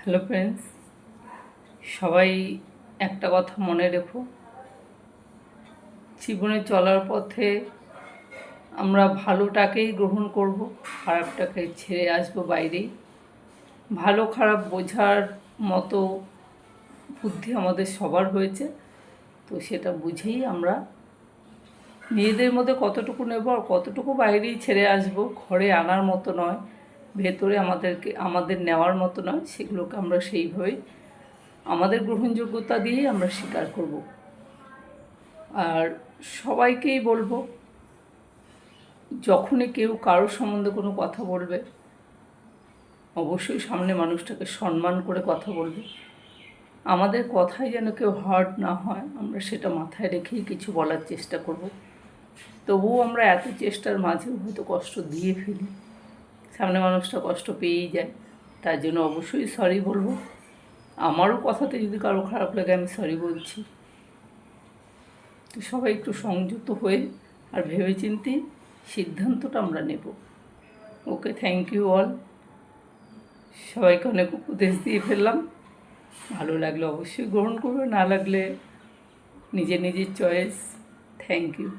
Hello friends, সবাই একটা কথা মনে রেখো, জীবনে চলার পথে আমরা ভালোটাকেই গ্রহণ করব, খারাপটাকে ছেড়ে আসবো বাইরেই। ভালো খারাপ বোঝার মতো বুদ্ধি আমাদের সবার হয়েছে, তো সেটা বুঝেই আমরা নিজেদের মধ্যে কতটুকু নেব আর কতটুকু বাইরেই ছেড়ে আসবো, ঘরে আনার মতো নয়, ভেতরে আমাদের নেওয়ার মতো নয়, সেগুলোকে আমরা সেইভাবেই আমাদের গ্রহণযোগ্যতা দিয়েই আমরা স্বীকার করব। আর সবাইকেই বলবো, যখনই কেউ কারোর সম্বন্ধে কোনো কথা বলবে, অবশ্যই সামনে মানুষটাকে সম্মান করে কথা বলবে। আমাদের কথায় যেন কেউ হার্ট না হয়, আমরা সেটা মাথায় রেখেই কিছু বলার চেষ্টা করব। তবুও আমরা এত চেষ্টার মাঝেও হয়তো কষ্ট দিয়ে ফেলি, সামনে মানুষটা কষ্ট পেয়েই যায়। তার জন্য অবশ্যই সরি বলবো। আমারও কথাতে যদি কারো খারাপ লাগে, আমি সরি বলছি। তো সবাই একটু সংযত হয়ে আর ভেবেচিন্তে সিদ্ধান্তটা আমরা নেব। ওকে, থ্যাংক ইউ অল। সবাইকে অনেক উপদেশ দিয়ে ফেললাম। ভালো লাগলে অবশ্যই গ্রহণ করবে, না লাগলে নিজের চয়েস। Thank you.